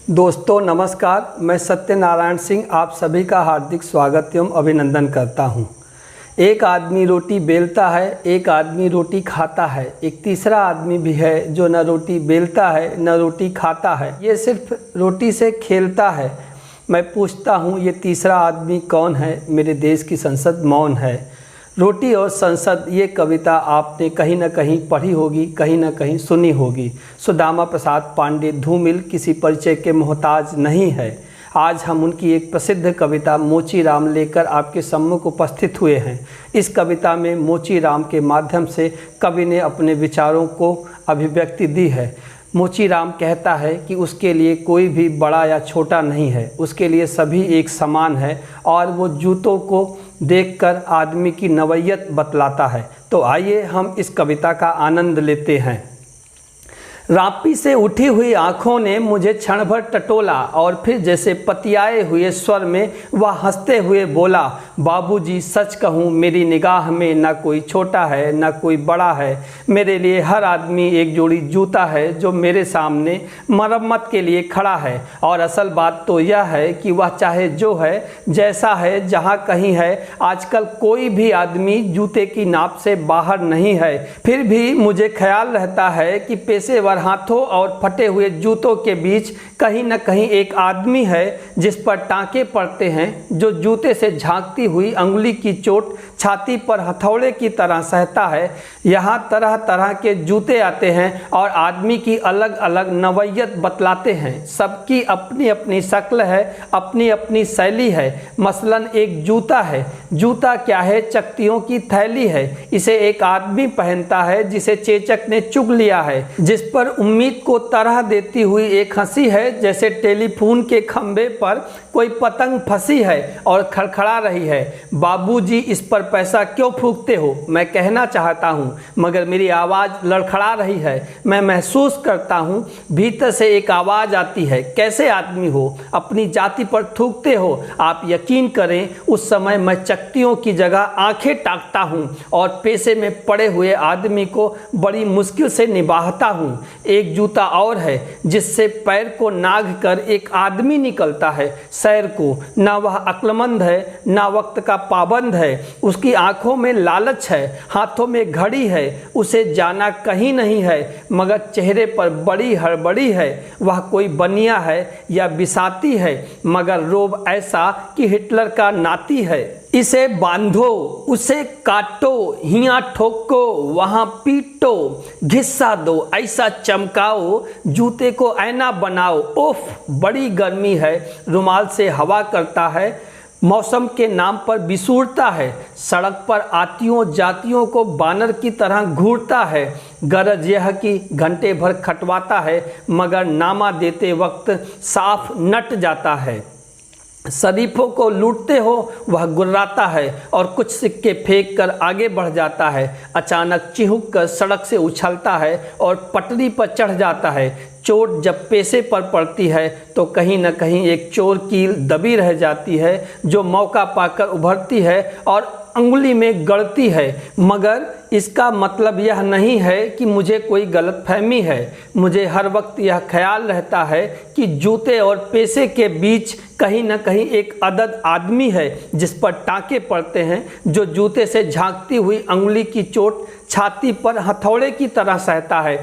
दोस्तों नमस्कार, मैं सत्यनारायण सिंह आप सभी का हार्दिक स्वागत एवं अभिनंदन करता हूं। एक आदमी रोटी बेलता है, एक आदमी रोटी खाता है, एक तीसरा आदमी भी है जो न रोटी बेलता है न रोटी खाता है, ये सिर्फ रोटी से खेलता है। मैं पूछता हूं ये तीसरा आदमी कौन है? मेरे देश की संसद मौन है। रोटी और संसद ये कविता आपने कहीं न कहीं पढ़ी होगी, कहीं न कहीं सुनी होगी। सुदामा प्रसाद पांडे धूमिल किसी परिचय के मोहताज नहीं है। आज हम उनकी एक प्रसिद्ध कविता मोची राम लेकर आपके सम्मुख उपस्थित हुए हैं। इस कविता में मोची राम के माध्यम से कवि ने अपने विचारों को अभिव्यक्ति दी है। मोची राम कहता है कि उसके लिए कोई भी बड़ा या छोटा नहीं है, उसके लिए सभी एक समान है और वो जूतों को देखकर आदमी की नवैयत बतलाता है। तो आइए हम इस कविता का आनंद लेते हैं। रापी से उठी हुई आँखों ने मुझे क्षण भर टटोला और फिर जैसे पतियाए हुए स्वर में वह हंसते हुए बोला, बाबूजी सच कहूँ मेरी निगाह में न कोई छोटा है न कोई बड़ा है। मेरे लिए हर आदमी एक जोड़ी जूता है जो मेरे सामने मरम्मत के लिए खड़ा है। और असल बात तो यह है कि वह चाहे जो है, जैसा है, जहाँ कहीं है, आजकल कोई भी आदमी जूते की नाप से बाहर नहीं है। फिर भी मुझे ख्याल रहता है कि पेशेवर हाथों और फटे हुए जूतों के बीच कहीं न कहीं एक आदमी है जिस पर टांके पड़ते हैं, जो जूते से झांकती हुई अंगुली की चोट छाती पर हथौड़े की तरह सहता है। यहाँ तरह तरह के जूते आते हैं और आदमी की अलग अलग नवैयत बतलाते हैं। सबकी अपनी अपनी शक्ल है, अपनी अपनी शैली है। मसलन एक जूता है। जूता क्या है? चकतियों की थैली है। इसे एक आदमी पहनता है जिसे चेचक ने चुग लिया है, जिस पर उम्मीद को तरह देती हुई एक हंसी है, जैसे टेलीफोन के खंबे पर कोई पतंग फंसी है और खड़खड़ा रही है। बाबूजी इस पर पैसा क्यों फूंकते हो? मैं कहना चाहता हूँ, मगर मेरी आवाज़ लड़खड़ा रही है। मैं महसूस करता हूँ भीतर से एक आवाज़ आती है, कैसे आदमी हो, अपनी जाति पर थूकते हो। आप यकीन करें उस समय मैं चकतियों की जगह आंखें ताकता हूँ और पेशे में पड़े हुए आदमी को बड़ी मुश्किल से निभाता हूँ। एक जूता और है जिससे पैर को नाग कर एक आदमी निकलता है सैर को। ना वह अक्लमंद है, ना वक्त का पाबंद है। उसकी आंखों में लालच है, हाथों में घड़ी है। उसे जाना कहीं नहीं है, मगर चेहरे पर बड़ी हड़बड़ी है। वह कोई बनिया है या बिसाती है, मगर रोब ऐसा कि हिटलर का नाती है। इसे बांधो, उसे काटो, हियाँ ठोको, वहाँ पीटो, घिस्सा दो, ऐसा चमकाओ, जूते को ऐना बनाओ। ओफ बड़ी गर्मी है। रुमाल से हवा करता है, मौसम के नाम पर बिसूरता है। सड़क पर आतियों जातियों को बानर की तरह घूरता है। गरज यह कि घंटे भर खटवाता है, मगर नामा देते वक्त साफ नट जाता है। शरीफों को लूटते हो, वह गुर्राता है और कुछ सिक्के फेंक कर आगे बढ़ जाता है। अचानक चिहुक कर सड़क से उछलता है और पटरी पर चढ़ जाता है। चोट जब पेशे पर पड़ती है तो कहीं न कहीं एक चोर कील दबी रह जाती है, जो मौका पाकर उभरती है और अंगुली में गड़ती है। मगर इसका मतलब यह नहीं है कि मुझे कोई गलतफहमी है। मुझे हर वक्त यह ख्याल रहता है कि जूते और पेशे के बीच कहीं न कहीं एक अदद आदमी है जिस पर टांके पड़ते हैं, जो जूते से झांकती हुई अंगुली की चोट छाती पर हथौड़े की तरह सहता है।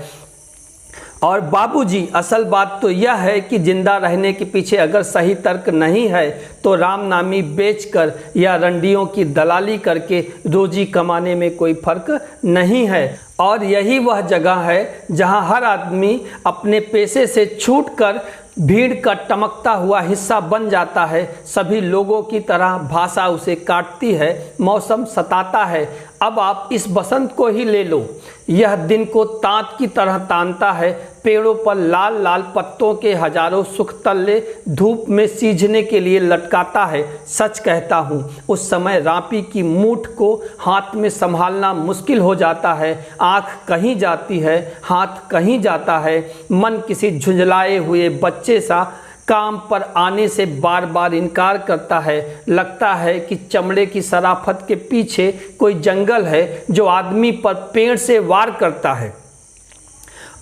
और बाबूजी असल बात तो यह है कि जिंदा रहने के पीछे अगर सही तर्क नहीं है तो रामनामी बेचकर या रंडियों की दलाली करके रोजी कमाने में कोई फर्क नहीं है। और यही वह जगह है जहां हर आदमी अपने पेशे से छूटकर भीड़ का टमकता हुआ हिस्सा बन जाता है। सभी लोगों की तरह भाषा उसे काटती है, मौसम सताता है। अब आप इस बसंत को ही ले लो, यह दिन को तांत की तरह तानता है। पेड़ों पर लाल लाल पत्तों के हजारों सुख तल्ले धूप में सीझने के लिए लटकाता है। सच कहता हूँ उस समय रापी की मूठ को हाथ में संभालना मुश्किल हो जाता है। आँख कहीं जाती है, हाथ कहीं जाता है। मन किसी झुंझलाए हुए बच्चे सा काम पर आने से बार बार इनकार करता है। लगता है कि चमड़े की शराफत के पीछे कोई जंगल है जो आदमी पर पेड़ से वार करता है।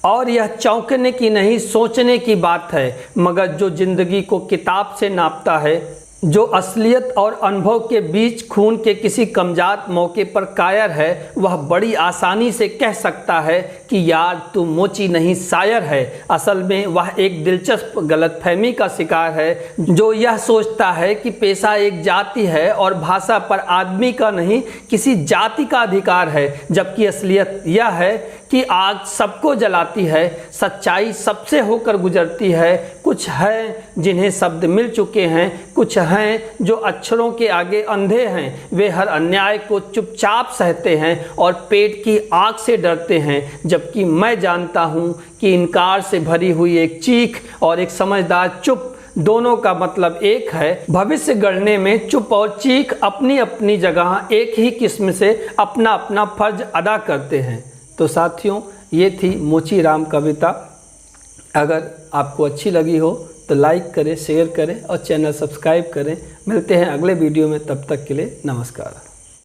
और यह चौंकने की नहीं सोचने की बात है, मगर जो जिंदगी को किताब से नापता है, जो असलियत और अनुभव के बीच खून के किसी कमजात मौके पर कायर है, वह बड़ी आसानी से कह सकता है कि यार तू मोची नहीं शायर है। असल में वह एक दिलचस्प गलतफहमी का शिकार है, जो यह सोचता है कि पेशा एक जाति है और भाषा पर आदमी का नहीं किसी जाति का अधिकार है, जबकि असलियत यह है कि आग सबको जलाती है, सच्चाई सबसे होकर गुजरती है। कुछ हैं जिन्हें शब्द मिल चुके हैं, कुछ हैं जो अक्षरों के आगे अंधे हैं। वे हर अन्याय को चुपचाप सहते हैं और पेट की आग से डरते हैं, जबकि मैं जानता हूँ कि इनकार से भरी हुई एक चीख और एक समझदार चुप, दोनों का मतलब एक है। भविष्य गढ़ने में चुप और चीख अपनी अपनी जगह एक ही किस्म से अपना अपना फर्ज अदा करते हैं। तो साथियों, ये थी मोची राम कविता। अगर आपको अच्छी लगी हो तो लाइक करें, शेयर करें और चैनल सब्सक्राइब करें। मिलते हैं अगले वीडियो में, तब तक के लिए नमस्कार।